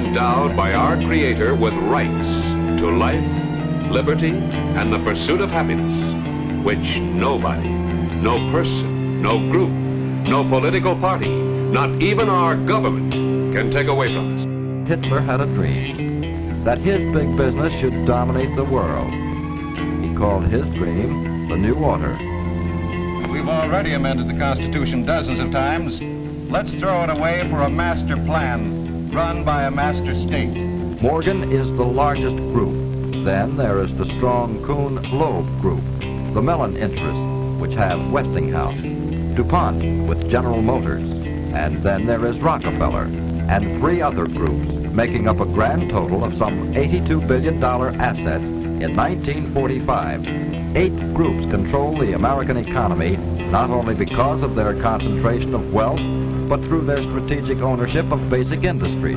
endowed by our Creator with rights to life, liberty, and the pursuit of happiness, which nobody, no person, no group, no political party, not even our government, can take away from us. Hitler had a dream that his big business should dominate the world. He called his dream the New Order. We've already amended the Constitution dozens of times. Let's throw it away for a master plan run by a master state. Morgan is the largest group. Then there is the strong Kuhn-Loeb group, the Mellon interests, which have Westinghouse, DuPont with General Motors, and then there is Rockefeller, and 3 other groups, making up a grand total of some $82 billion assets in 1945. 8 groups control the American economy, not only because of their concentration of wealth, but through their strategic ownership of basic industries.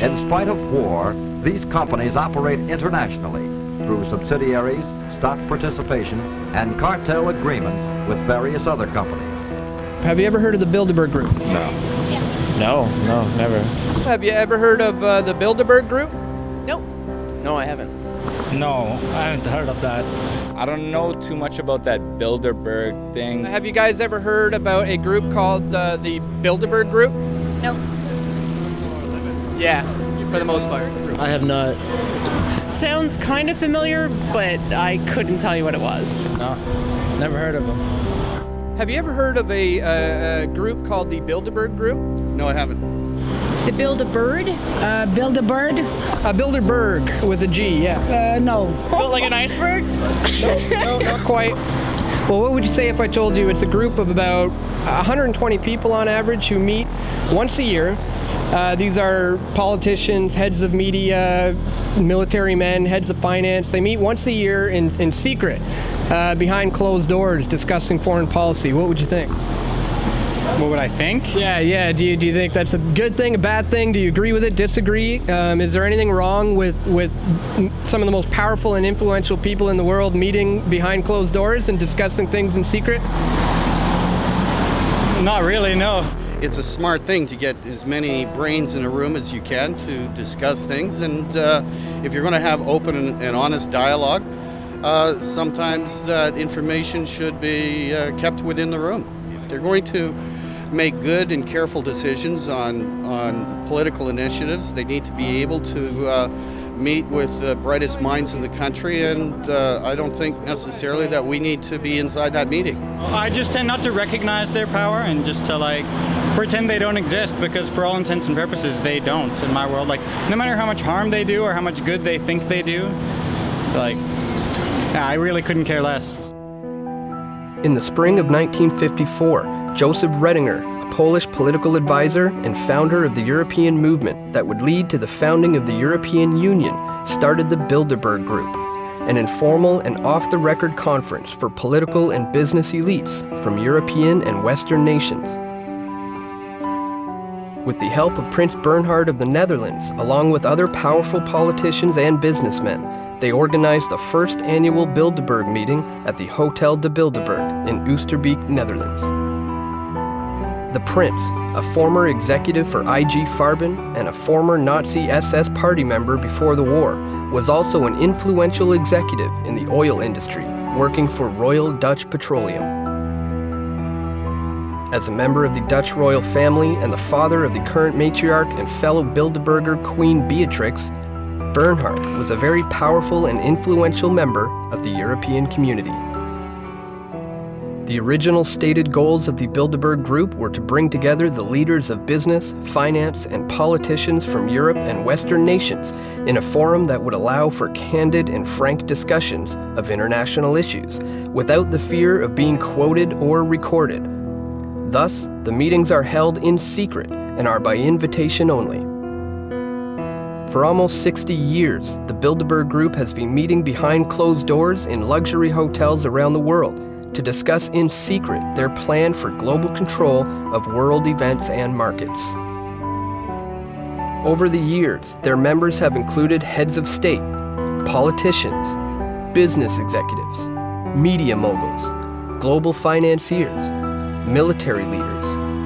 In spite of war, these companies operate internationally through subsidiaries, stock participation, and cartel agreements with various other companies. Have you ever heard of the Bilderberg Group? No. No, never. Have you ever heard of the Bilderberg Group? Nope. No, I haven't. No, I haven't heard of that. I don't know too much about that Bilderberg thing. Have you guys ever heard about a group called the Bilderberg Group? Nope. Yeah, for the most part. I have not. Sounds kind of familiar, but I couldn't tell you what it was. No, never heard of them. Have you ever heard of a group called the Bilderberg Group? No, I haven't. The Build-A-Bird? Build-A-Bird? Bilderberg with a G, yeah. No. Built like an iceberg? No, not quite. Well, what would you say if I told you it's a group of about 120 people on average who meet once a year? These are politicians, heads of media, military men, heads of finance. They meet once a year in secret, behind closed doors, discussing foreign policy. What would you think? What would I think? Yeah. Do you think that's a good thing, a bad thing? Do you agree with it, disagree? Is there anything wrong with some of the most powerful and influential people in the world meeting behind closed doors and discussing things in secret? Not really, no. It's a smart thing to get as many brains in a room as you can to discuss things, and if you're going to have open and honest dialogue, sometimes that information should be kept within the room. If they're going to make good and careful decisions on political initiatives, they need to be able to meet with the brightest minds in the country, and I don't think necessarily that we need to be inside that meeting. I just tend not to recognize their power and just to pretend they don't exist, because for all intents and purposes they don't in my world. No matter how much harm they do or how much good they think they do, I really couldn't care less. In the spring of 1954, Joseph Redinger, a Polish political advisor and founder of the European movement that would lead to the founding of the European Union, started the Bilderberg Group, an informal and off-the-record conference for political and business elites from European and Western nations. With the help of Prince Bernhard of the Netherlands, along with other powerful politicians and businessmen, they organized the first annual Bilderberg meeting at the Hotel de Bilderberg in Oosterbeek, Netherlands. The Prince, a former executive for IG Farben and a former Nazi SS party member before the war, was also an influential executive in the oil industry, working for Royal Dutch Petroleum. As a member of the Dutch royal family and the father of the current matriarch and fellow Bilderberger Queen Beatrix, Bernhard was a very powerful and influential member of the European community. The original stated goals of the Bilderberg Group were to bring together the leaders of business, finance, and politicians from Europe and Western nations in a forum that would allow for candid and frank discussions of international issues without the fear of being quoted or recorded. Thus, the meetings are held in secret and are by invitation only. For almost 60 years, the Bilderberg Group has been meeting behind closed doors in luxury hotels around the world to discuss in secret their plan for global control of world events and markets. Over the years, their members have included heads of state, politicians, business executives, media moguls, global financiers, military leaders,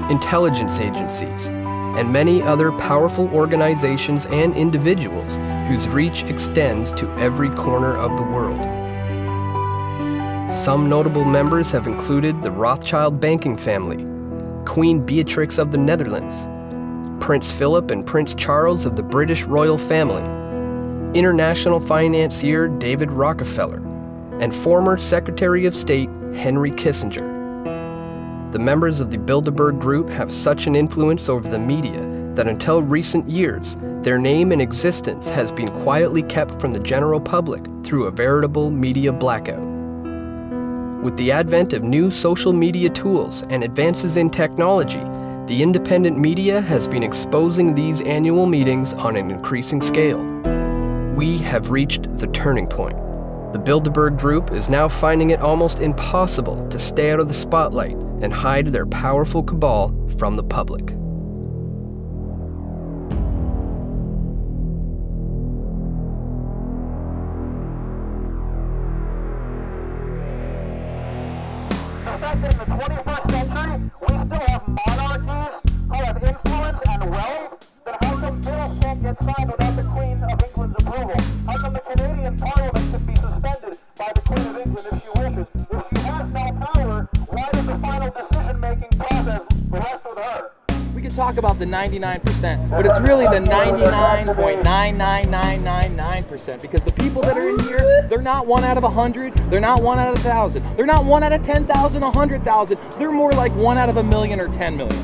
intelligence agencies, and many other powerful organizations and individuals whose reach extends to every corner of the world. Some notable members have included the Rothschild banking family, Queen Beatrix of the Netherlands, Prince Philip and Prince Charles of the British royal family, international financier David Rockefeller, and former Secretary of State Henry Kissinger. The members of the Bilderberg Group have such an influence over the media that until recent years, their name and existence has been quietly kept from the general public through a veritable media blackout. With the advent of new social media tools and advances in technology, the independent media has been exposing these annual meetings on an increasing scale. We have reached the turning point. The Bilderberg Group is now finding it almost impossible to stay out of the spotlight and hide their powerful cabal from the public. The fact that in the 21st century, we still have monarchies who have influence and wealth, then how come bills can't get signed without the Queen of England's approval? How come the Canadian Parliament can be suspended by the Queen of England if she wishes? If she has no power, why does the final decision-making process rest with her? We can talk about the 99%, but it's really the 99.99999%, because the people that are in here, they're not 1 out of 100, they're not 1 out of 1,000, they're not 1 out of 10,000, 100,000, they're more like 1 out of 1,000,000 or 10 million,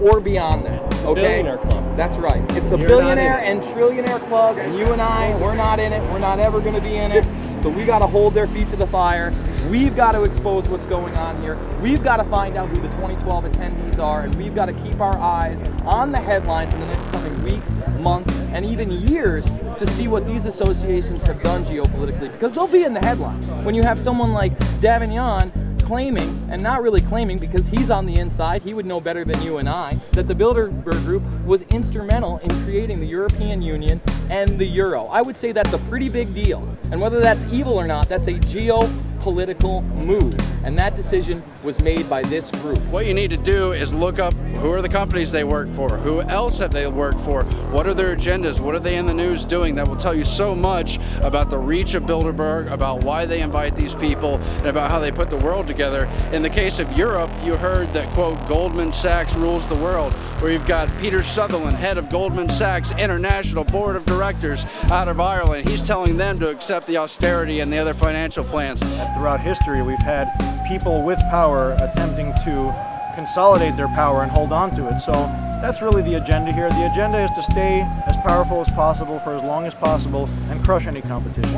or beyond that, okay? Billionaire club. That's right. It's the billionaire and trillionaire club, and you and I, we're not in it, we're not ever gonna be in it, so we gotta hold their feet to the fire. We've got to expose what's going on here. We've got to find out who the 2012 attendees are, and we've got to keep our eyes on the headlines in the next coming weeks, months, and even years to see what these associations have done geopolitically, because they'll be in the headlines. When you have someone like Davignon claiming, and not really claiming because he's on the inside, he would know better than you and I, that the Bilderberg Group was instrumental in creating the European Union and the Euro. I would say that's a pretty big deal. And whether that's evil or not, that's a geopolitical move. And that decision was made by this group. What you need to do is look up who are the companies they work for, who else have they worked for, what are their agendas, what are they in the news doing. That will tell you so much about the reach of Bilderberg, about why they invite these people, and about how they put the world together. In the case of Europe, you heard that, quote, Goldman Sachs rules the world, where you've got Peter Sutherland, head of Goldman Sachs International Board of Directors out of Ireland. He's telling them to accept the austerity and the other financial plans. Throughout history, we've had people with power attempting to consolidate their power and hold on to it. So that's really the agenda here. The agenda is to stay as powerful as possible for as long as possible and crush any competition.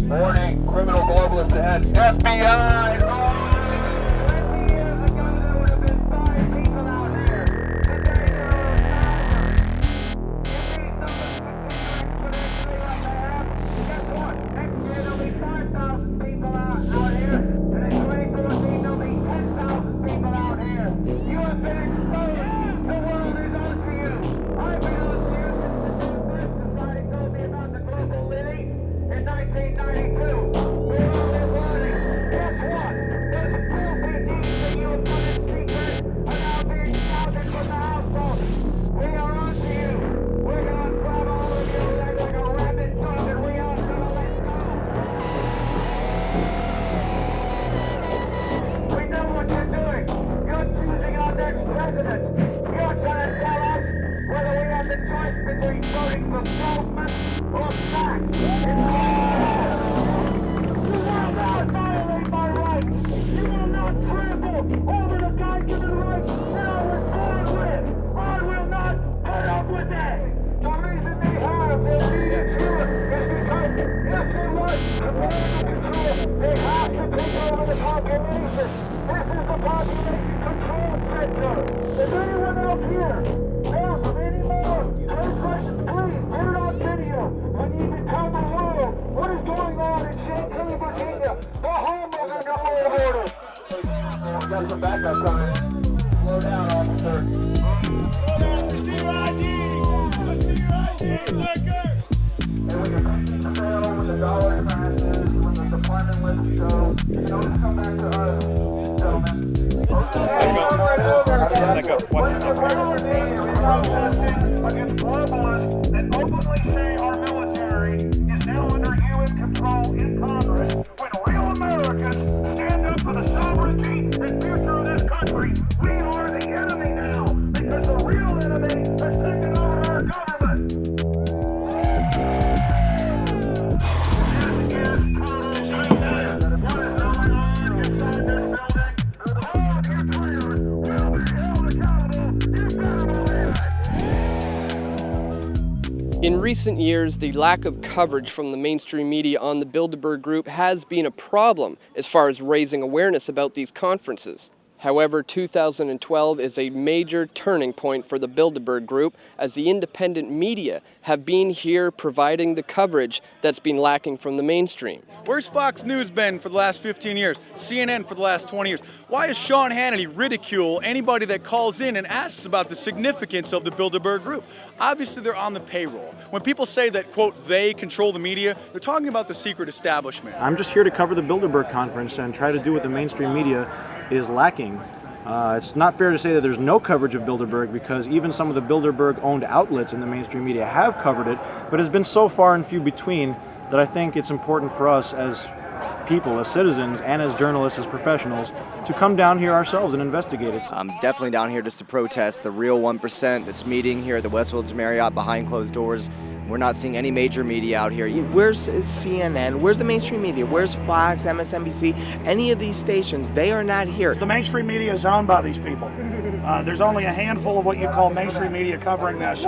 Warning, criminal globalist ahead. FBI! Got some backup coming. Slow down, officer. Slow down. Zero ID. Zero ID. Liquor. And when the dollar crashes, when the deployment let's go. You know, let's come back to us, gentlemen. Against globalists that openly say our military is now under UN control in Congress, when real Americans stand up for the sovereignty and future of this country, we are the enemy now, because the real enemy has taken over our government. In recent years, the lack of coverage from the mainstream media on the Bilderberg Group has been a problem as far as raising awareness about these conferences. However, 2012 is a major turning point for the Bilderberg Group, as the independent media have been here providing the coverage that's been lacking from the mainstream. Where's Fox News been for the last 15 years? CNN for the last 20 years? Why does Sean Hannity ridicule anybody that calls in and asks about the significance of the Bilderberg Group? Obviously, they're on the payroll. When people say that, quote, they control the media, they're talking about the secret establishment. I'm just here to cover the Bilderberg conference and try to do what the mainstream media is lacking. It's not fair to say that there's no coverage of Bilderberg, because even some of the Bilderberg-owned outlets in the mainstream media have covered it, but it's been so far and few between that I think it's important for us as people, as citizens, and as journalists, as professionals, to come down here ourselves and investigate it. I'm definitely down here just to protest the real 1% that's meeting here at the Westvillage Marriott behind closed doors. We're not seeing any major media out here. Where's CNN? Where's the mainstream media? Where's Fox, MSNBC? Any of these stations, they are not here. The mainstream media is owned by these people. There's only a handful of what you call mainstream media covering this,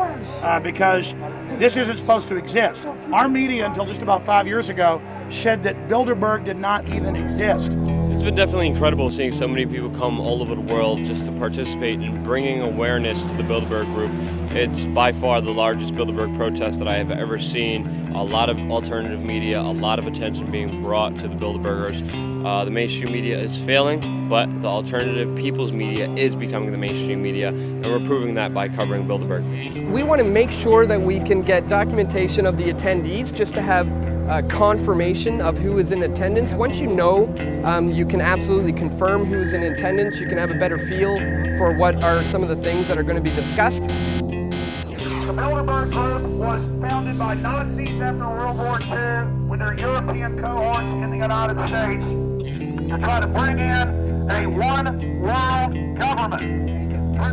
because this isn't supposed to exist. Our media, until just about 5 years ago, said that Bilderberg did not even exist. It's been definitely incredible seeing so many people come all over the world just to participate in bringing awareness to the Bilderberg Group. It's by far the largest Bilderberg protest that I have ever seen. A lot of alternative media, a lot of attention being brought to the Bilderbergers. The mainstream media is failing, but the alternative people's media is becoming the mainstream media, and we're proving that by covering Bilderberg. We want to make sure that we can get documentation of the attendees, just to have confirmation of who is in attendance. Once you know, you can absolutely confirm who is in attendance. You can have a better feel for what are some of the things that are going to be discussed. The Bilderberg Group was founded by Nazis after World War II with their European cohorts in the United States to try to bring in a one-world government.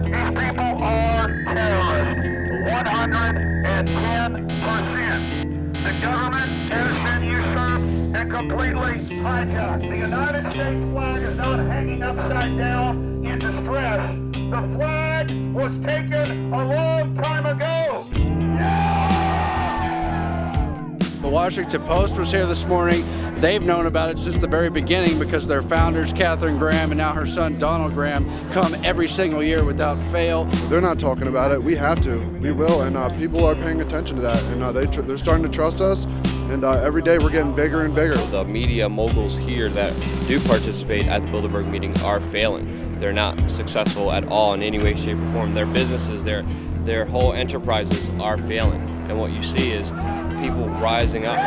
These people are terrorists, 110%. The government has been usurped and completely hijacked. The United States flag is not hanging upside down in distress. The flag was taken a long time ago. The Washington Post was here this morning. They've known about it since the very beginning, because their founders, Katharine Graham and now her son, Donald Graham, come every single year without fail. They're not talking about it. We have to. We will. And people are paying attention to that. And they're starting to trust us. And every day we're getting bigger and bigger. The media moguls here that do participate at the Bilderberg meeting are failing. They're not successful at all in any way, shape, or form. Their businesses, their whole enterprises are failing. And what you see is people rising up.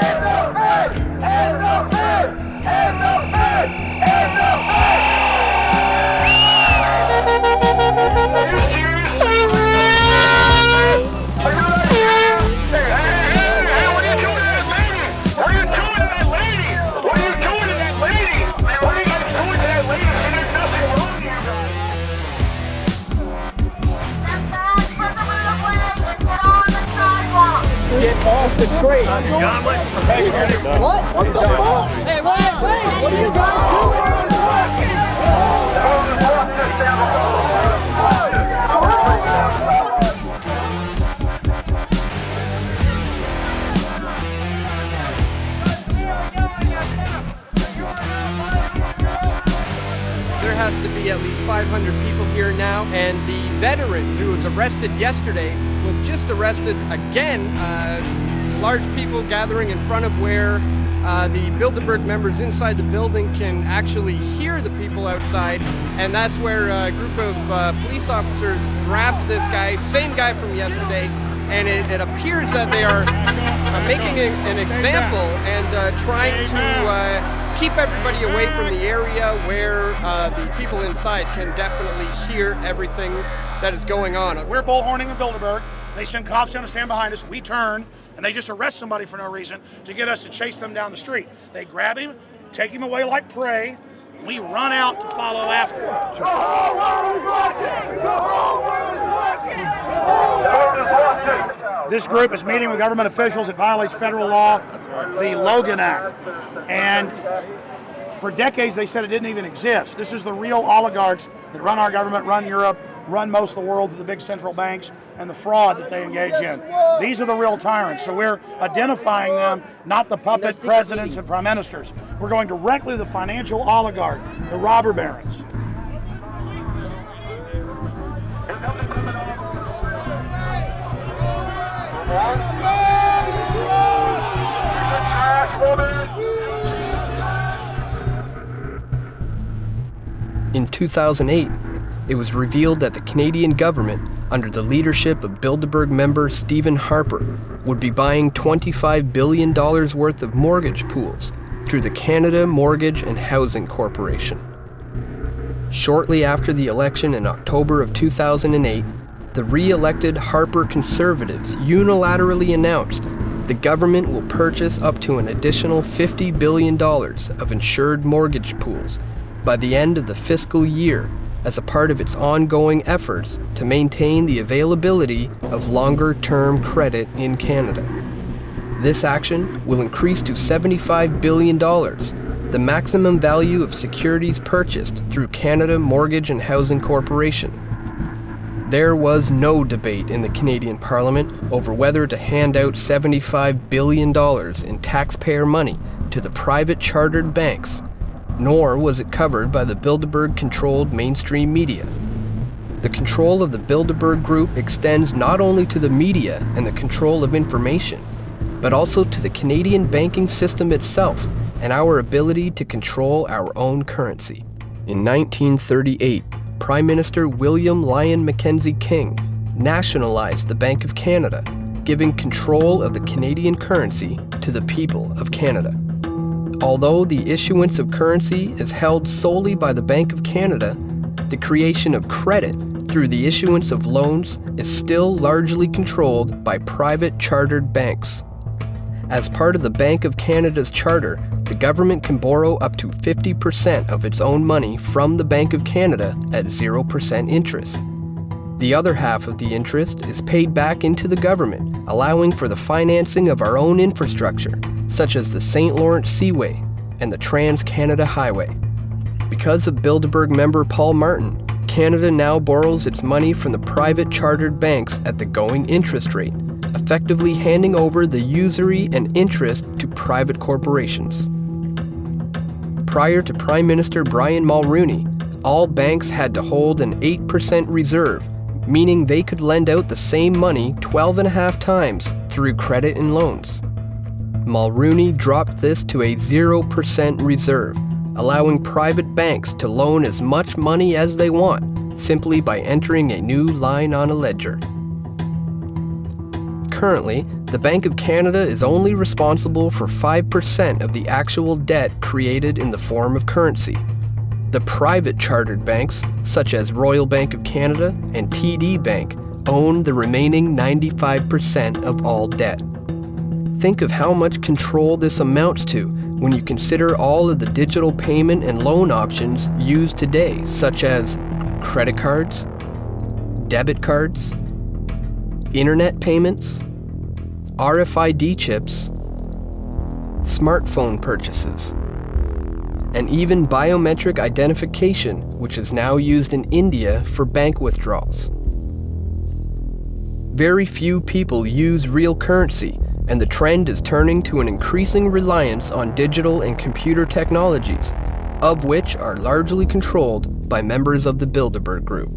Get off the crate. What? What the fuck? Hey, wait! What are you guys doing? There has to be at least 500 people here now, and the veteran who was arrested yesterday was just arrested again. Large people gathering in front of where the Bilderberg members inside the building can actually hear the people outside, and that's where a group of police officers grabbed this guy, same guy from yesterday, and it appears that they are making an example and trying to keep everybody away from the area where the people inside can definitely hear everything that is going on. We're bullhorning in Bilderberg. They send cops down to stand behind us. We turn, and they just arrest somebody for no reason to get us to chase them down the street. They grab him, take him away like prey. We run out to follow after him. The whole world is watching! The whole world is watching! This group is meeting with government officials. It violates federal law, the Logan Act. And for decades, they said it didn't even exist. This is the real oligarchs that run our government, run Europe, run most of the world to the big central banks, and the fraud that they engage in. These are the real tyrants. So we're identifying them, not the puppet presidents and prime ministers. We're going directly to the financial oligarch, the robber barons. In 2008, it was revealed that the Canadian government, under the leadership of Bilderberg member Stephen Harper, would be buying $25 billion worth of mortgage pools through the Canada Mortgage and Housing Corporation. Shortly after the election in October of 2008, the re-elected Harper Conservatives unilaterally announced the government will purchase up to an additional $50 billion of insured mortgage pools by the end of the fiscal year as a part of its ongoing efforts to maintain the availability of longer-term credit in Canada. This action will increase to $75 billion, the maximum value of securities purchased through Canada Mortgage and Housing Corporation. There was no debate in the Canadian Parliament over whether to hand out $75 billion in taxpayer money to the private chartered banks, nor was it covered by the Bilderberg-controlled mainstream media. The control of the Bilderberg Group extends not only to the media and the control of information, but also to the Canadian banking system itself and our ability to control our own currency. In 1938, Prime Minister William Lyon Mackenzie King nationalized the Bank of Canada, giving control of the Canadian currency to the people of Canada. Although the issuance of currency is held solely by the Bank of Canada, the creation of credit through the issuance of loans is still largely controlled by private chartered banks. As part of the Bank of Canada's charter, the government can borrow up to 50% of its own money from the Bank of Canada at 0% interest. The other half of the interest is paid back into the government, allowing for the financing of our own infrastructure, such as the St. Lawrence Seaway and the Trans-Canada Highway. Because of Bilderberg member Paul Martin, Canada now borrows its money from the private chartered banks at the going interest rate, effectively handing over the usury and interest to private corporations. Prior to Prime Minister Brian Mulroney, all banks had to hold an 8% reserve, meaning they could lend out the same money 12.5 times through credit and loans. Mulroney dropped this to a 0% reserve, allowing private banks to loan as much money as they want, simply by entering a new line on a ledger. Currently, the Bank of Canada is only responsible for 5% of the actual debt created in the form of currency. The private chartered banks, such as Royal Bank of Canada and TD Bank, own the remaining 95% of all debt. Think of how much control this amounts to when you consider all of the digital payment and loan options used today, such as credit cards, debit cards, internet payments, RFID chips, smartphone purchases, and even biometric identification, which is now used in India for bank withdrawals. Very few people use real currency, and the trend is turning to an increasing reliance on digital and computer technologies, of which are largely controlled by members of the Bilderberg Group.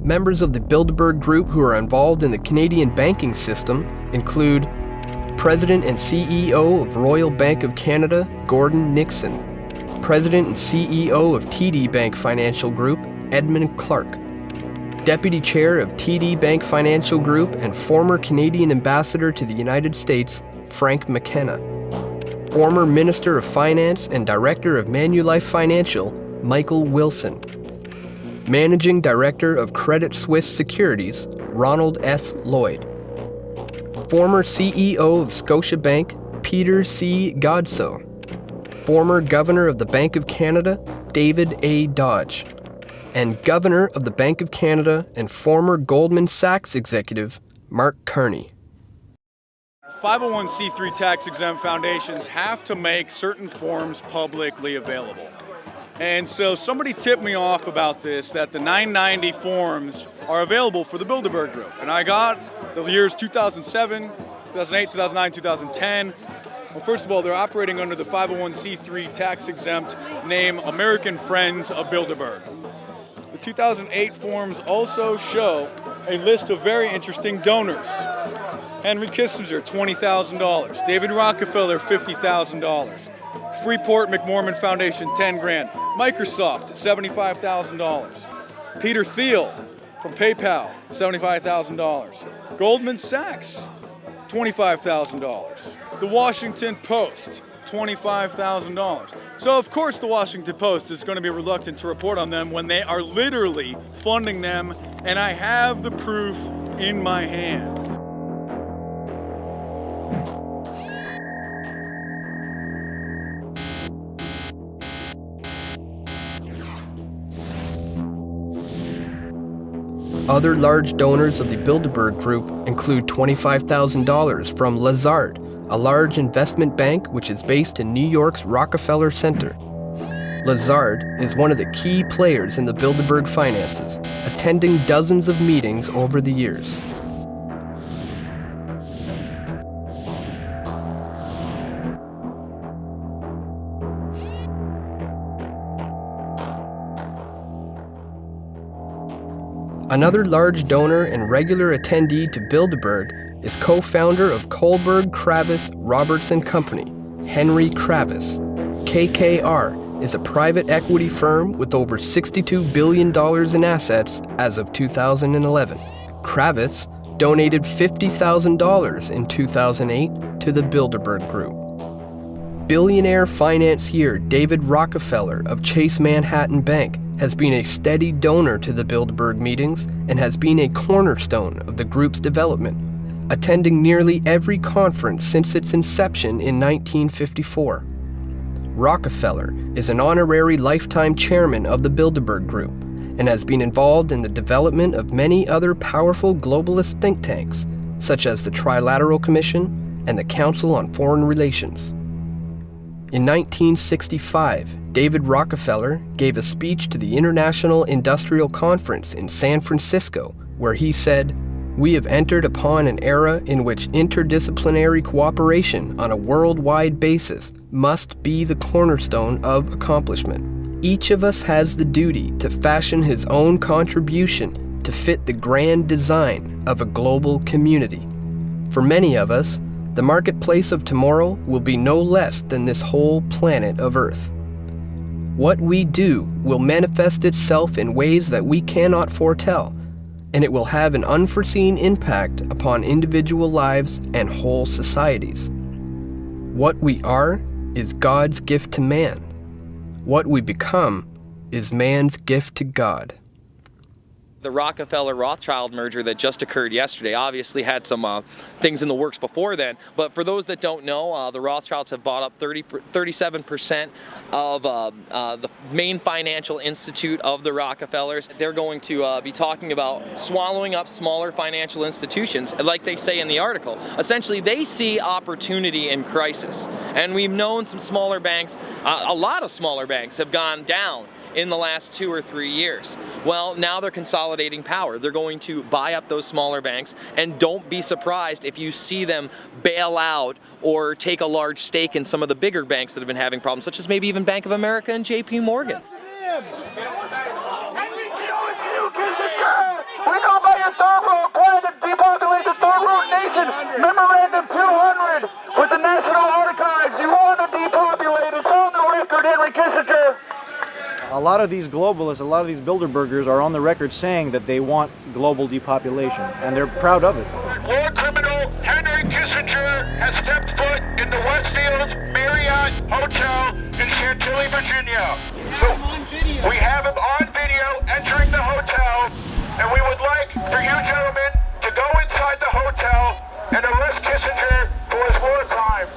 Members of the Bilderberg Group who are involved in the Canadian banking system include President and CEO of Royal Bank of Canada, Gordon Nixon, President and CEO of TD Bank Financial Group, Edmund Clark, Deputy Chair of TD Bank Financial Group and former Canadian Ambassador to the United States, Frank McKenna, Former Minister of Finance and Director of Manulife Financial, Michael Wilson. Managing Director of Credit Suisse Securities, Ronald S. Lloyd. Former CEO of Scotiabank, Peter C. Godsoe. Former Governor of the Bank of Canada, David A. Dodge. And Governor of the Bank of Canada and former Goldman Sachs executive, Mark Carney. 501c3 tax-exempt foundations have to make certain forms publicly available. And so somebody tipped me off about this, that the 990 forms are available for the Bilderberg Group. And I got the years 2007, 2008, 2009, 2010. Well, first of all, they're operating under the 501c3 tax-exempt name American Friends of Bilderberg. The 2008 forms also show a list of very interesting donors. Henry Kissinger, $20,000. David Rockefeller, $50,000. Freeport McMorman Foundation, $10,000. Microsoft, $75,000. Peter Thiel from PayPal, $75,000. Goldman Sachs, $25,000. The Washington Post, $25,000. So of course the Washington Post is going to be reluctant to report on them when they are literally funding them, and I have the proof in my hand. Other large donors of the Bilderberg Group include $25,000 from Lazard, a large investment bank which is based in New York's Rockefeller Center. Lazard is one of the key players in the Bilderberg finances, attending dozens of meetings over the years. Another large donor and regular attendee to Bilderberg is co-founder of Kohlberg, Kravis, Robertson Company, Henry Kravis. KKR is a private equity firm with over $62 billion in assets as of 2011. Kravis donated $50,000 in 2008 to the Bilderberg Group. Billionaire financier David Rockefeller of Chase Manhattan Bank has been a steady donor to the Bilderberg meetings and has been a cornerstone of the group's development, attending nearly every conference since its inception in 1954. Rockefeller is an honorary lifetime chairman of the Bilderberg Group and has been involved in the development of many other powerful globalist think tanks, such as the Trilateral Commission and the Council on Foreign Relations. In 1965, David Rockefeller gave a speech to the International Industrial Conference in San Francisco, where he said, "We have entered upon an era in which interdisciplinary cooperation on a worldwide basis must be the cornerstone of accomplishment. Each of us has the duty to fashion his own contribution to fit the grand design of a global community. For many of us, the marketplace of tomorrow will be no less than this whole planet of Earth. What we do will manifest itself in ways that we cannot foretell, and it will have an unforeseen impact upon individual lives and whole societies. What we are is God's gift to man. What we become is man's gift to God." The Rockefeller-Rothschild merger that just occurred yesterday obviously had some things in the works before then, but for those that don't know, the Rothschilds have bought up 37% of the main financial institute of the Rockefellers. They're going to be talking about swallowing up smaller financial institutions, like they say in the article. Essentially, they see opportunity in crisis, and we've known some smaller banks, a lot of smaller banks have gone down in the last 2 or 3 years. Well, now they're consolidating power. They're going to buy up those smaller banks, and don't be surprised if you see them bail out or take a large stake in some of the bigger banks that have been having problems, such as maybe even Bank of America and JP Morgan. We know about your third world plan to depopulate the third world nation. Memorandum 200 with the National Archives. You want to depopulate. It's on the record, Henry Kissinger. A lot of these globalists, a lot of these Bilderbergers are on the record saying that they want global depopulation, and they're proud of it. War criminal Henry Kissinger has stepped foot in the Westfield's Marriott Marriott Hotel in Chantilly, Virginia. We have him on video entering the hotel, and we would like for you gentlemen to go inside the hotel and arrest Kissinger for his war crimes.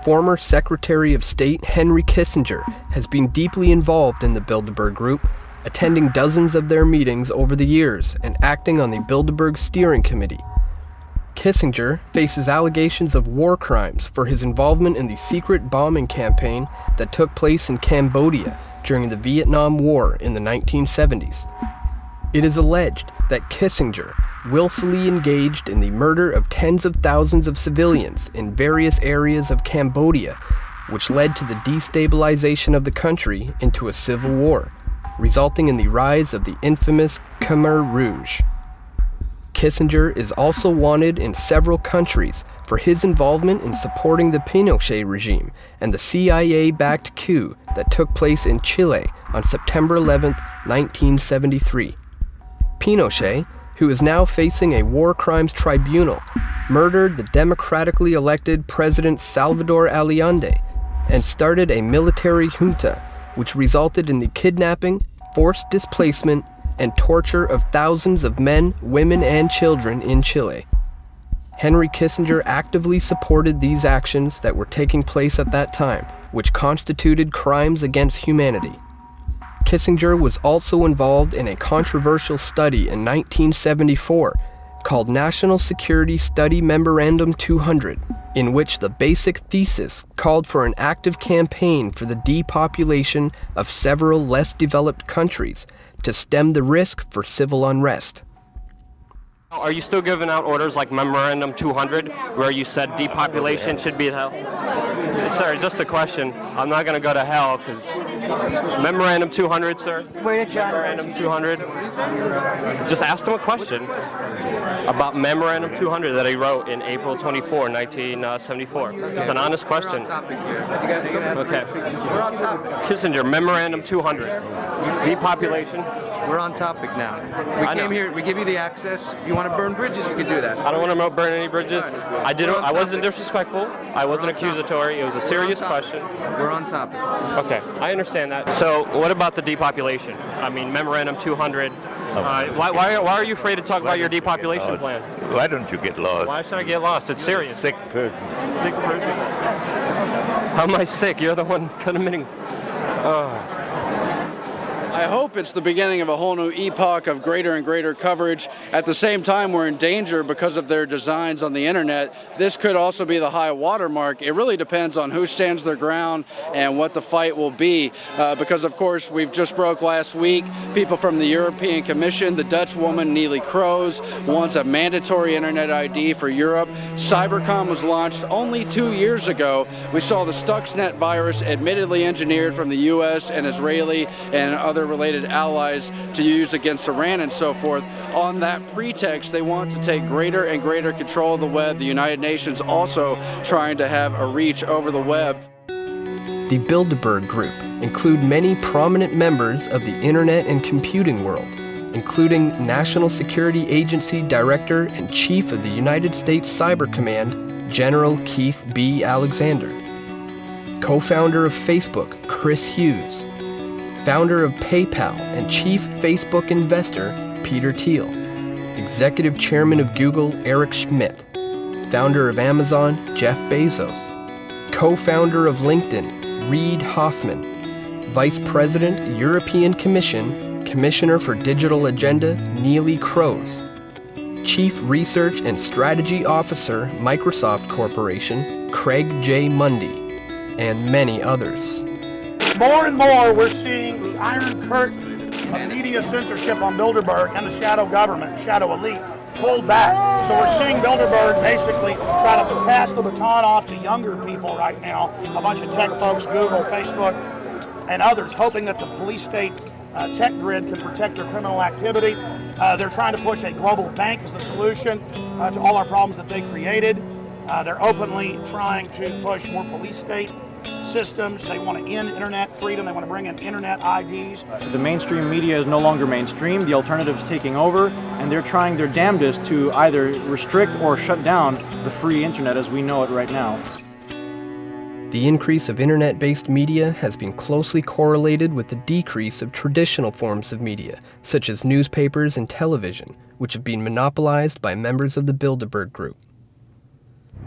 Former Secretary of State Henry Kissinger has been deeply involved in the Bilderberg Group, attending dozens of their meetings over the years and acting on the Bilderberg Steering Committee. Kissinger faces allegations of war crimes for his involvement in the secret bombing campaign that took place in Cambodia during the Vietnam War in the 1970s. It is alleged that Kissinger willfully engaged in the murder of tens of thousands of civilians in various areas of Cambodia, which led to the destabilization of the country into a civil war, resulting in the rise of the infamous Khmer Rouge. Kissinger is also wanted in several countries for his involvement in supporting the Pinochet regime and the CIA-backed coup that took place in Chile on September 11, 1973. Pinochet, who is now facing a war crimes tribunal, murdered the democratically elected President Salvador Allende and started a military junta, which resulted in the kidnapping, forced displacement, and torture of thousands of men, women, and children in Chile. Henry Kissinger actively supported these actions that were taking place at that time, which constituted crimes against humanity. Kissinger was also involved in a controversial study in 1974 called National Security Study Memorandum 200, in which the basic thesis called for an active campaign for the depopulation of several less developed countries to stem the risk for civil unrest. Are you still giving out orders like Memorandum 200, where you said depopulation should be hell? Sir, just a question. I'm not going to go to hell because Memorandum 200, sir. Memorandum 200. Just asked him a question about Memorandum 200 that he wrote in April 24, 1974. It's an honest question. Okay. Kissinger, Memorandum 200. Depopulation. We're on topic now. We came here, we give you the access. If you want to burn bridges, you can do that. I don't want to burn any bridges. I wasn't disrespectful. I wasn't accusatory. It was a serious question. We're on topic. Okay, I understand that. So what about the depopulation? I mean, Memorandum 200. Why are you afraid to talk about your depopulation plan? Why don't you get lost? Why should I get lost? It's serious. Sick person. Sick person? How am I sick? You're the one committing. I hope it's the beginning of a whole new epoch of greater and greater coverage. At the same time, we're in danger because of their designs on the internet. This could also be the high watermark. It really depends on who stands their ground and what the fight will be. Because, of course, we've just broke last week. People from the European Commission, the Dutch woman Neelie Kroes, wants a mandatory internet ID for Europe. Cybercom was launched only 2 years ago. We saw the Stuxnet virus admittedly engineered from the US and Israeli and other related allies to use against Iran and so forth. On that pretext, they want to take greater and greater control of the web. The United Nations also trying to have a reach over the web. The Bilderberg Group include many prominent members of the internet and computing world, including National Security Agency Director and Chief of the United States Cyber Command, General Keith B. Alexander, co-founder of Facebook, Chris Hughes, founder of PayPal and chief Facebook investor, Peter Thiel, executive chairman of Google, Eric Schmidt, founder of Amazon, Jeff Bezos, co-founder of LinkedIn, Reid Hoffman, vice president, European Commission, commissioner for Digital Agenda, Neelie Kroes, chief research and strategy officer, Microsoft Corporation, Craig J. Mundy, and many others. More and more, we're seeing the iron curtain of media censorship on Bilderberg and the shadow government, shadow elite, pulled back. So we're seeing Bilderberg basically try to pass the baton off to younger people right now, a bunch of tech folks, Google, Facebook, and others, hoping that the police state tech grid can protect their criminal activity. They're trying to push a global bank as the solution to all our problems that they created. They're openly trying to push more police state systems. They want to end internet freedom. They want to bring in internet IDs. The mainstream media is no longer mainstream. The alternative's taking over, and they're trying their damnedest to either restrict or shut down the free internet as we know it right now. The increase of internet-based media has been closely correlated with the decrease of traditional forms of media, such as newspapers and television, which have been monopolized by members of the Bilderberg Group.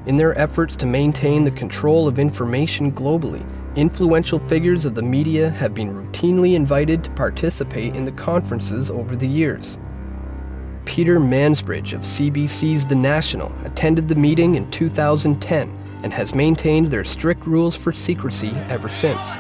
In their efforts to maintain the control of information globally, influential figures of the media have been routinely invited to participate in the conferences over the years. Peter Mansbridge of CBC's The National attended the meeting in 2010 and has maintained their strict rules for secrecy ever since.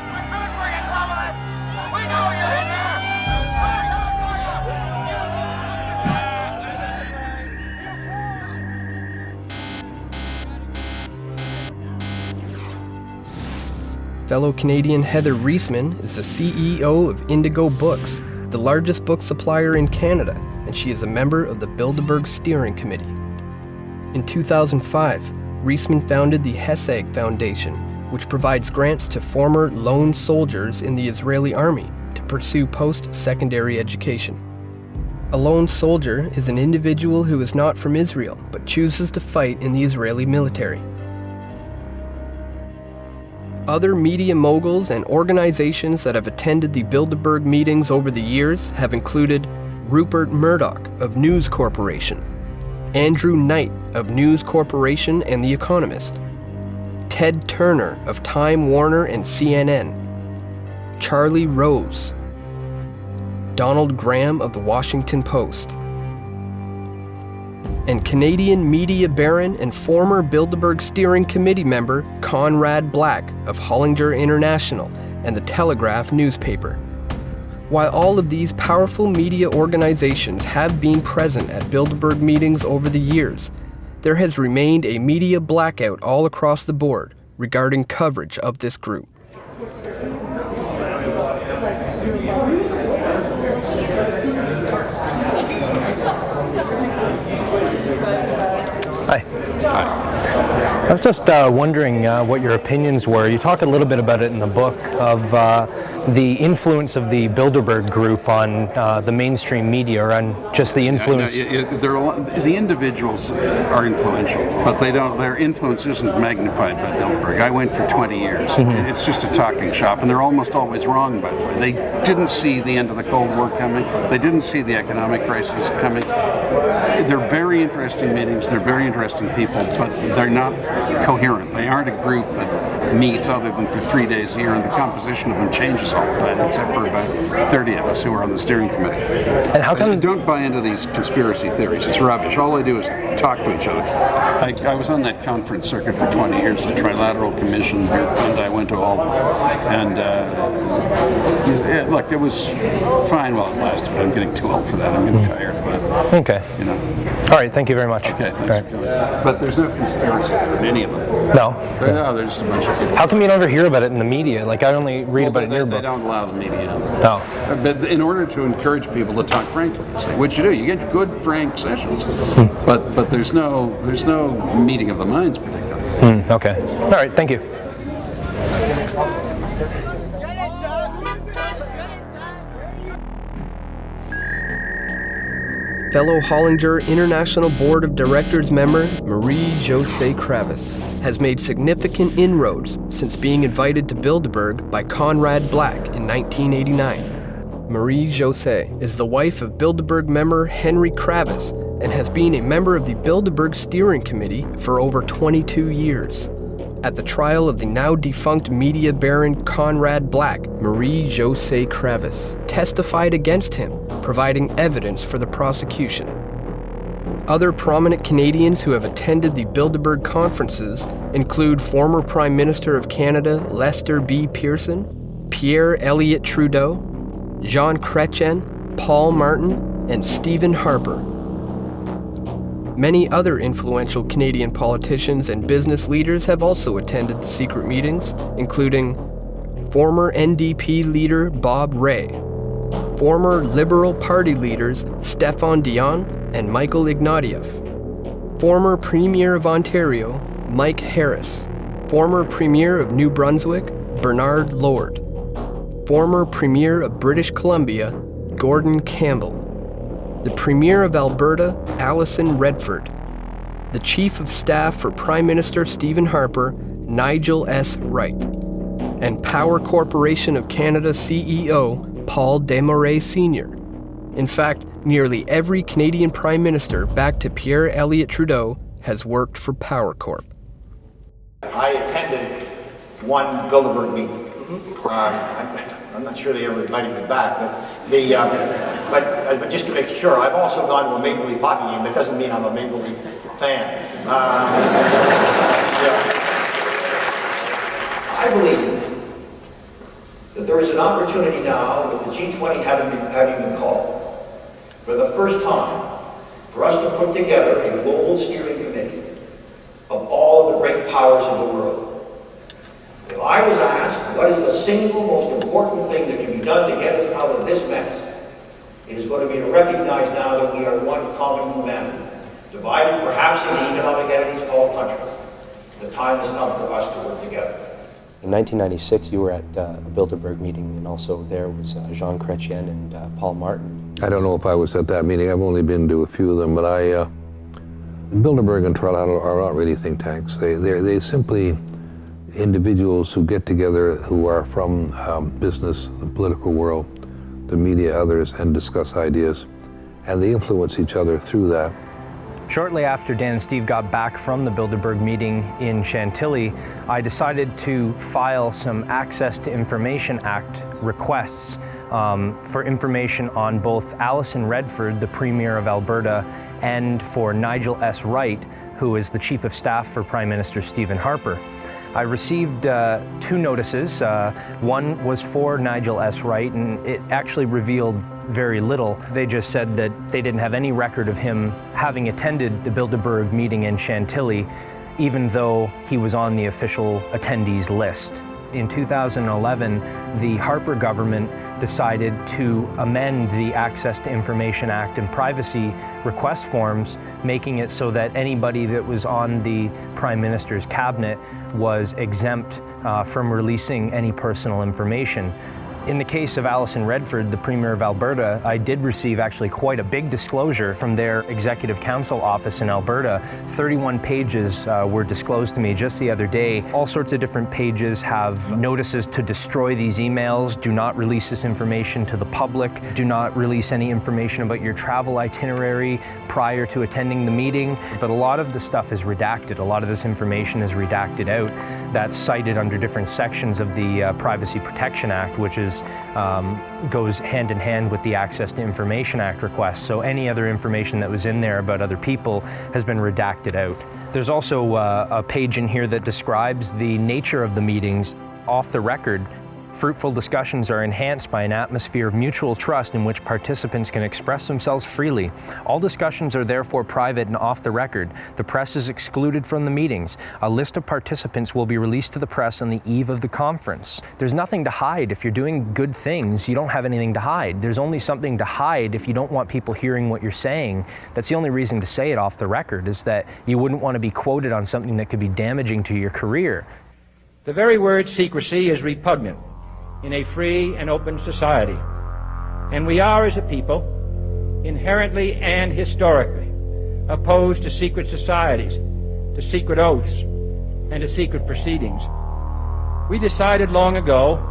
Fellow Canadian Heather Reisman is the CEO of Indigo Books, the largest book supplier in Canada, and she is a member of the Bilderberg Steering Committee. In 2005, Reisman founded the Hesag Foundation, which provides grants to former lone soldiers in the Israeli army to pursue post-secondary education. A lone soldier is an individual who is not from Israel, but chooses to fight in the Israeli military. Other media moguls and organizations that have attended the Bilderberg meetings over the years have included Rupert Murdoch of News Corporation, Andrew Knight of News Corporation and The Economist, Ted Turner of Time Warner and CNN, Charlie Rose, Donald Graham of The Washington Post, and Canadian media baron and former Bilderberg Steering Committee member Conrad Black of Hollinger International and the Telegraph newspaper. While all of these powerful media organizations have been present at Bilderberg meetings over the years, there has remained a media blackout all across the board regarding coverage of this group. Hi. I was just wondering what your opinions were. You talk a little bit about it in the book of the influence of the Bilderberg Group on the mainstream media, or on just the influence. The individuals are influential, but their influence isn't magnified by Bilderberg. I went for 20 years. Mm-hmm. It's just a talking shop, and they're almost always wrong, by the way. They didn't see the end of the Cold War coming. They didn't see the economic crisis coming. They're very interesting meetings. They're very interesting people, but they're not coherent. They aren't a group that meets other than for 3 days a year, and the composition of them changes all the time, except for about 30 of us who are on the steering committee. And how come? Don't buy into these conspiracy theories. It's rubbish. All they do is talk to each other. I was on that conference circuit for 20 years, the Trilateral Commission, and I went to all of them. And look, it was fine while it lasted, but I'm getting too old for that. I'm getting tired. But, okay. You know. All right. Thank you very much. Okay. Thanks for coming. But there's no conspiracy in any of them. No. No, there's just a bunch of people. How come you never hear about it in the media? Like, I only read about it in your book. They don't allow the media in. No. But in order to encourage people to talk frankly, what you do, you get good, frank sessions. But there's no meeting of the minds particularly. Okay. All right. Thank you. Fellow Hollinger International Board of Directors member Marie-Josée Kravis has made significant inroads since being invited to Bilderberg by Conrad Black in 1989. Marie-Josée is the wife of Bilderberg member Henry Kravis and has been a member of the Bilderberg Steering Committee for over 22 years. At the trial of the now-defunct media baron Conrad Black, Marie-Josée Kravis testified against him, providing evidence for the prosecution. Other prominent Canadians who have attended the Bilderberg conferences include former Prime Minister of Canada Lester B. Pearson, Pierre Elliott Trudeau, Jean Chrétien, Paul Martin, and Stephen Harper. Many other influential Canadian politicians and business leaders have also attended the secret meetings, including former NDP leader Bob Rae, former Liberal Party leaders Stéphane Dion and Michael Ignatieff, former Premier of Ontario Mike Harris, former Premier of New Brunswick Bernard Lord, former Premier of British Columbia Gordon Campbell, the Premier of Alberta, Alison Redford, the Chief of Staff for Prime Minister Stephen Harper, Nigel S. Wright, and Power Corporation of Canada CEO Paul Desmarais Sr. In fact, nearly every Canadian Prime Minister back to Pierre Elliott Trudeau has worked for Power Corp. I attended one Bilderberg meeting. I'm not sure they ever invited me back, but just to make sure, I've also gone to a Maple Leaf hockey game. That doesn't mean I'm a Maple Leaf fan. I believe that there is an opportunity now, with the G20 having been called, for the first time, for us to put together a global steering committee of all of the great powers of the world. If I was asked what is the single most important thing that can be done to get us out of this mess, it is going to be to recognize now that we are one common humanity, divided perhaps into economic entities called countries. The time has come for us to work together. In 1996, you were at a Bilderberg meeting, and also there was Jean Chrétien and Paul Martin. I don't know if I was at that meeting. I've only been to a few of them, but Bilderberg and Tralala are not really think tanks. They simply individuals who get together who are from business, the political world, the media, others, and discuss ideas, and they influence each other through that. Shortly after Dan and Steve got back from the Bilderberg meeting in Chantilly, I decided to file some Access to Information Act requests for information on both Alison Redford, the Premier of Alberta, and for Nigel S. Wright, who is the Chief of Staff for Prime Minister Stephen Harper. I received 2 notices. One was for Nigel S. Wright, and it actually revealed very little. They just said that they didn't have any record of him having attended the Bilderberg meeting in Chantilly, even though he was on the official attendees list. In 2011, the Harper government decided to amend the Access to Information Act and privacy request forms, making it so that anybody that was on the Prime Minister's cabinet was exempt from releasing any personal information. In the case of Alison Redford, the Premier of Alberta, I did receive actually quite a big disclosure from their Executive Council office in Alberta. 31 pages were disclosed to me just the other day. All sorts of different pages have notices to destroy these emails, do not release this information to the public, do not release any information about your travel itinerary prior to attending the meeting. But a lot of the stuff is redacted. A lot of this information is redacted out. That's cited under different sections of the Privacy Protection Act, which goes hand in hand with the Access to Information Act request. So any other information that was in there about other people has been redacted out. There's also a page in here that describes the nature of the meetings off the record. Fruitful discussions are enhanced by an atmosphere of mutual trust in which participants can express themselves freely. All discussions are therefore private and off the record. The press is excluded from the meetings. A list of participants will be released to the press on the eve of the conference. There's nothing to hide. If you're doing good things, you don't have anything to hide. There's only something to hide if you don't want people hearing what you're saying. That's the only reason to say it off the record, is that you wouldn't want to be quoted on something that could be damaging to your career. The very word secrecy is repugnant in a free and open society. And we are, as a people, inherently and historically opposed to secret societies, to secret oaths, and to secret proceedings. We decided long ago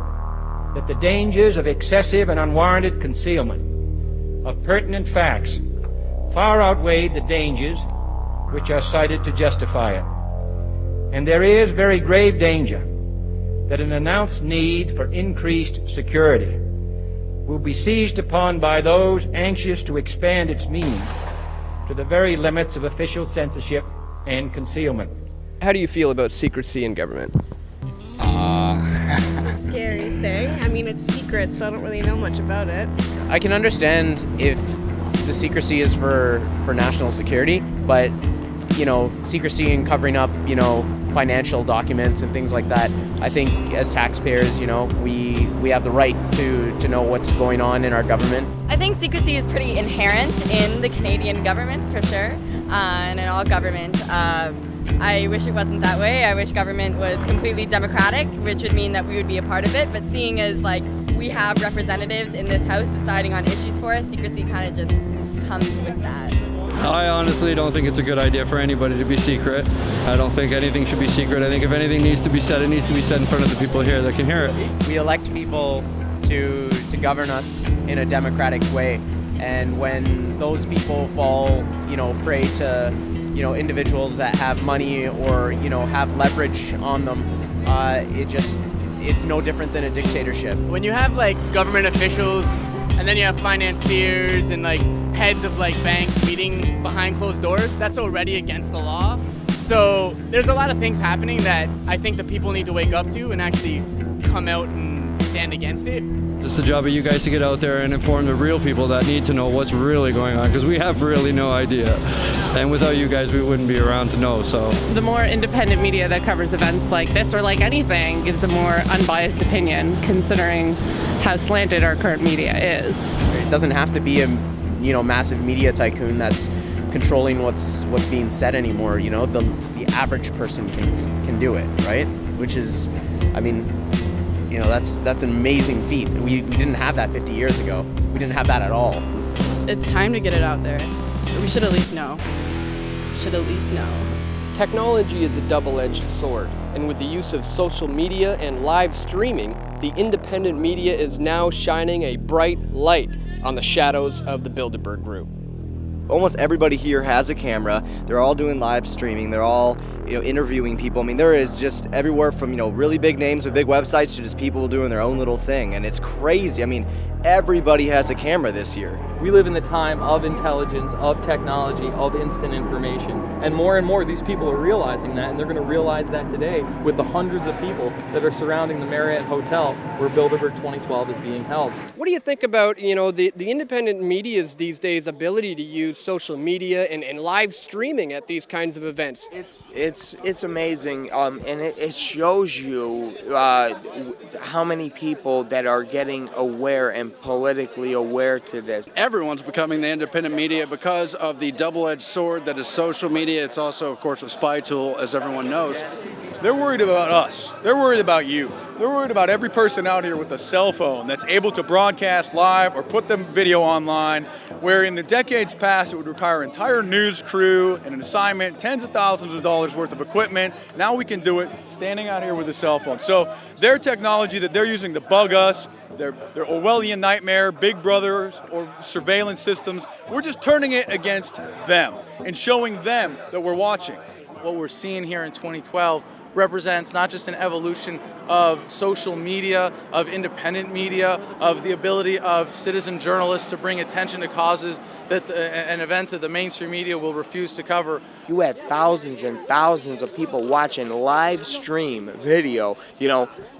that the dangers of excessive and unwarranted concealment of pertinent facts far outweighed the dangers which are cited to justify it. And there is very grave danger that an announced need for increased security will be seized upon by those anxious to expand its meaning to the very limits of official censorship and concealment. How do you feel about secrecy in government? Scary thing. I mean, it's secret, so I don't really know much about it. I can understand if the secrecy is for national security, but, you know, secrecy and covering up, you know, financial documents and things like that, I think as taxpayers, you know, we have the right to know what's going on in our government. I think secrecy is pretty inherent in the Canadian government, for sure, and in all government. I wish it wasn't that way. I wish government was completely democratic, which would mean that we would be a part of it, but seeing as like we have representatives in this house deciding on issues for us, secrecy kind of just comes with that. I honestly don't think it's a good idea for anybody to be secret. I don't think anything should be secret. I think if anything needs to be said, it needs to be said in front of the people here that can hear it. We elect people to govern us in a democratic way, and when those people fall, prey to, individuals that have money or, have leverage on them, it's no different than a dictatorship. When you have like government officials and then you have financiers and like heads of like banks meeting behind closed doors, that's already against the law. So there's a lot of things happening that I think the people need to wake up to and actually come out and stand against it. It's the job of you guys to get out there and inform the real people that need to know what's really going on, because we have really no idea. And without you guys, we wouldn't be around to know, so. The more independent media that covers events like this or like anything gives a more unbiased opinion, considering how slanted our current media is. It doesn't have to be a, massive media tycoon that's controlling what's being said anymore. The average person can do it, right? Which is, that's an amazing feat. We didn't have that 50 years ago. We didn't have that at all. It's time to get it out there. We should at least know. Technology is a double-edged sword, and with the use of social media and live streaming, the independent media is now shining a bright light on the shadows of the Bilderberg Group. Almost everybody here has a camera. They're all doing live streaming. They're all, interviewing people. There is just everywhere from, really big names with big websites to just people doing their own little thing. And it's crazy. Everybody has a camera this year. We live in the time of intelligence, of technology, of instant information. And more these people are realizing that, and they're going to realize that today with the hundreds of people that are surrounding the Marriott Hotel where Bilderberg 2012 is being held. What do you think about, the independent media's these days ability to use social media and live streaming at these kinds of events? It's amazing, and it shows you how many people that are getting aware and politically aware to this. Everyone's becoming the independent media because of the double-edged sword that is social media. It's also, of course, a spy tool, as everyone knows. They're worried about us. They're worried about you. They're worried about every person out here with a cell phone that's able to broadcast live or put the video online, where in the decades past it would require an entire news crew and an assignment, tens of thousands of dollars worth of equipment. Now we can do it standing out here with a cell phone. So their technology that they're using to bug us, their Orwellian nightmare, Big Brothers or surveillance systems, we're just turning it against them and showing them that we're watching. What we're seeing here in 2012 represents not just an evolution of social media, of independent media, of the ability of citizen journalists to bring attention to causes and events that the mainstream media will refuse to cover. You had thousands and thousands of people watching live stream video.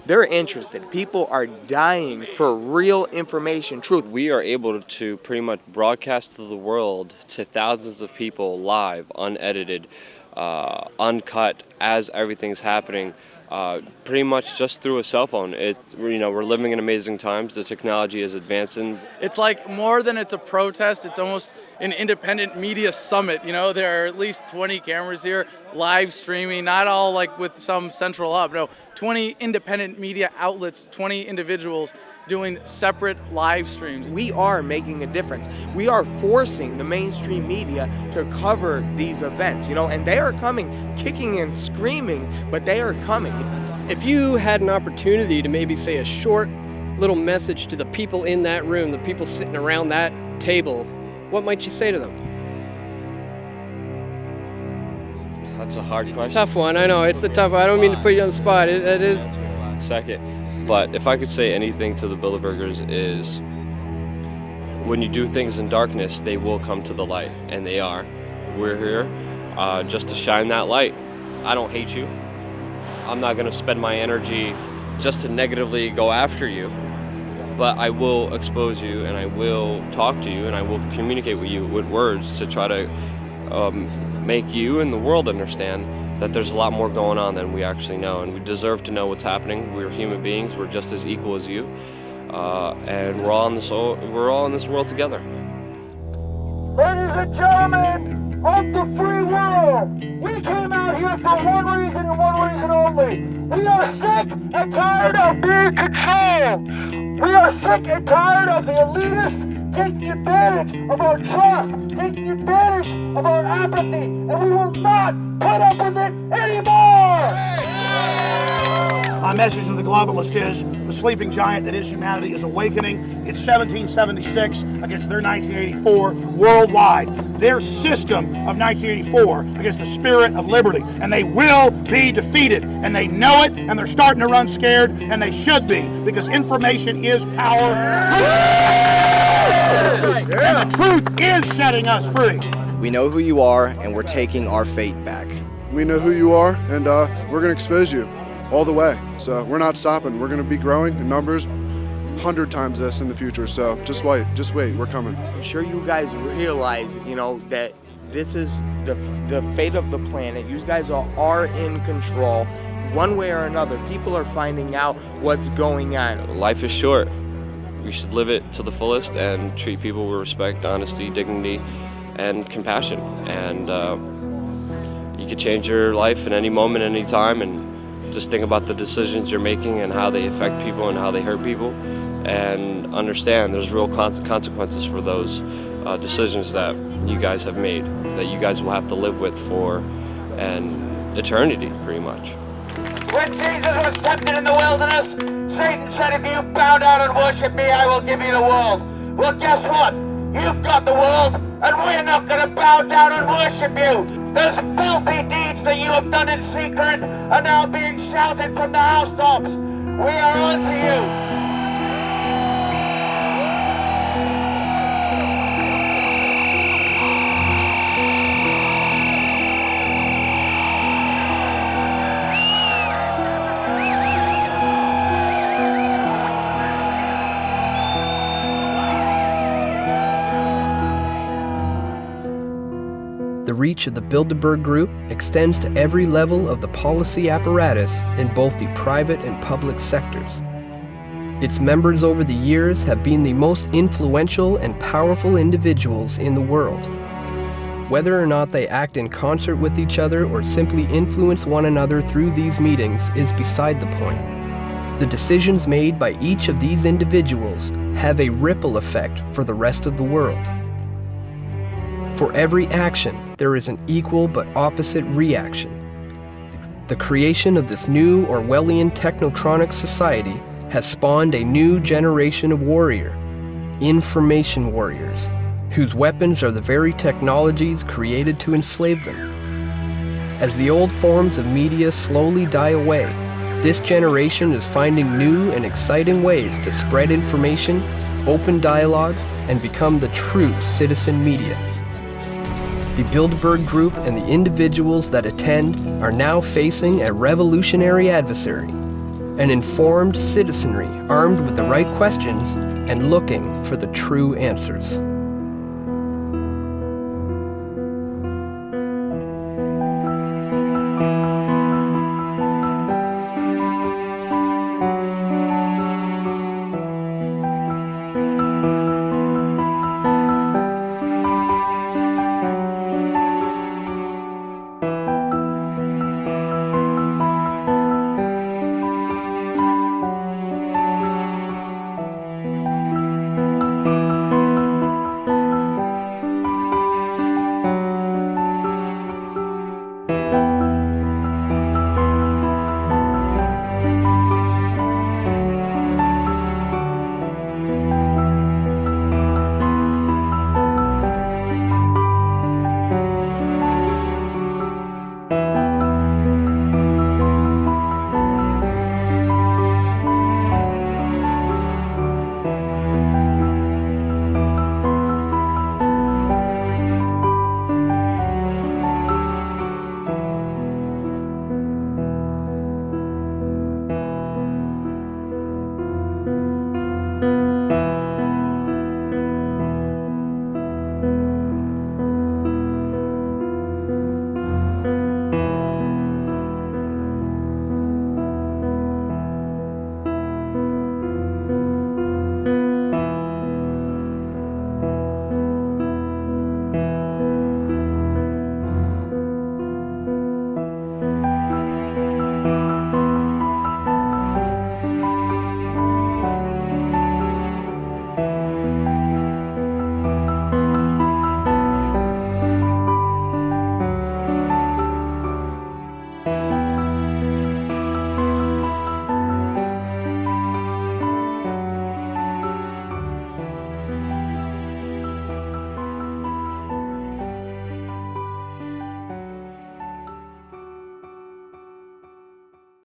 They're interested. People are dying for real information, truth. We are able to pretty much broadcast to the world to thousands of people live, unedited, uncut, as everything's happening, pretty much just through a cell phone. We're living in amazing times. The technology is advancing. It's like more than it's a protest. It's almost an independent media summit. There are at least 20 cameras here, live streaming, not all like with some central hub. No, 20 independent media outlets, 20 individuals doing separate live streams. We are making a difference. We are forcing the mainstream media to cover these events, and they are coming, kicking and screaming, but they are coming. If you had an opportunity to maybe say a short little message to the people in that room, the people sitting around that table, what might you say to them? That's a hard question. Tough one, I know. It's a tough one. I don't mean to put you on the spot. It is. Second. But if I could say anything to the Bilderbergers is, when you do things in darkness, they will come to the light, and they are. We're here just to shine that light. I don't hate you. I'm not going to spend my energy just to negatively go after you, but I will expose you, and I will talk to you, and I will communicate with you with words to try to make you and the world understand that there's a lot more going on than we actually know, and we deserve to know what's happening. We're human beings. We're just as equal as you, and we're all in this world together. Ladies and gentlemen of the free world, we came out here for one reason and one reason only. We are sick and tired of being controlled. We are sick and tired of the elitists taking advantage of our trust, taking advantage of our apathy, and we will not put up with it anymore! My message to the globalist is the sleeping giant that is humanity is awakening. It's 1776 against their 1984 worldwide. Their system of 1984 against the spirit of liberty. And they will be defeated. And they know it, and they're starting to run scared, and they should be, because information is power. And the truth is setting us free. We know who you are, and we're taking our fate back. We know who you are, and we're going to expose you all the way. So we're not stopping. We're going to be growing in numbers 100 times this in the future. So just wait, we're coming. I'm sure you guys realize, that this is the fate of the planet. You guys are in control. One way or another, people are finding out what's going on. Life is short. We should live it to the fullest and treat people with respect, honesty, dignity, and compassion. And you could change your life at any moment, any time, and just think about the decisions you're making and how they affect people and how they hurt people, and understand there's real consequences for those decisions that you guys have made, that you guys will have to live with for an eternity, pretty much. When Jesus was tempted in the wilderness, Satan said, if you bow down and worship me, I will give you the world. Well, guess what? You've got the world, and we're not going to bow down and worship you. Those filthy deeds that you have done in secret are now being shouted from the housetops. We are on to you. The reach of the Bilderberg Group extends to every level of the policy apparatus in both the private and public sectors. Its members over the years have been the most influential and powerful individuals in the world. Whether or not they act in concert with each other or simply influence one another through these meetings is beside the point. The decisions made by each of these individuals have a ripple effect for the rest of the world. For every action, there is an equal but opposite reaction. The creation of this new Orwellian technotronic society has spawned a new generation of warrior, information warriors, whose weapons are the very technologies created to enslave them. As the old forms of media slowly die away, this generation is finding new and exciting ways to spread information, open dialogue, and become the true citizen media. The Bilderberg Group and the individuals that attend are now facing a revolutionary adversary, an informed citizenry armed with the right questions and looking for the true answers.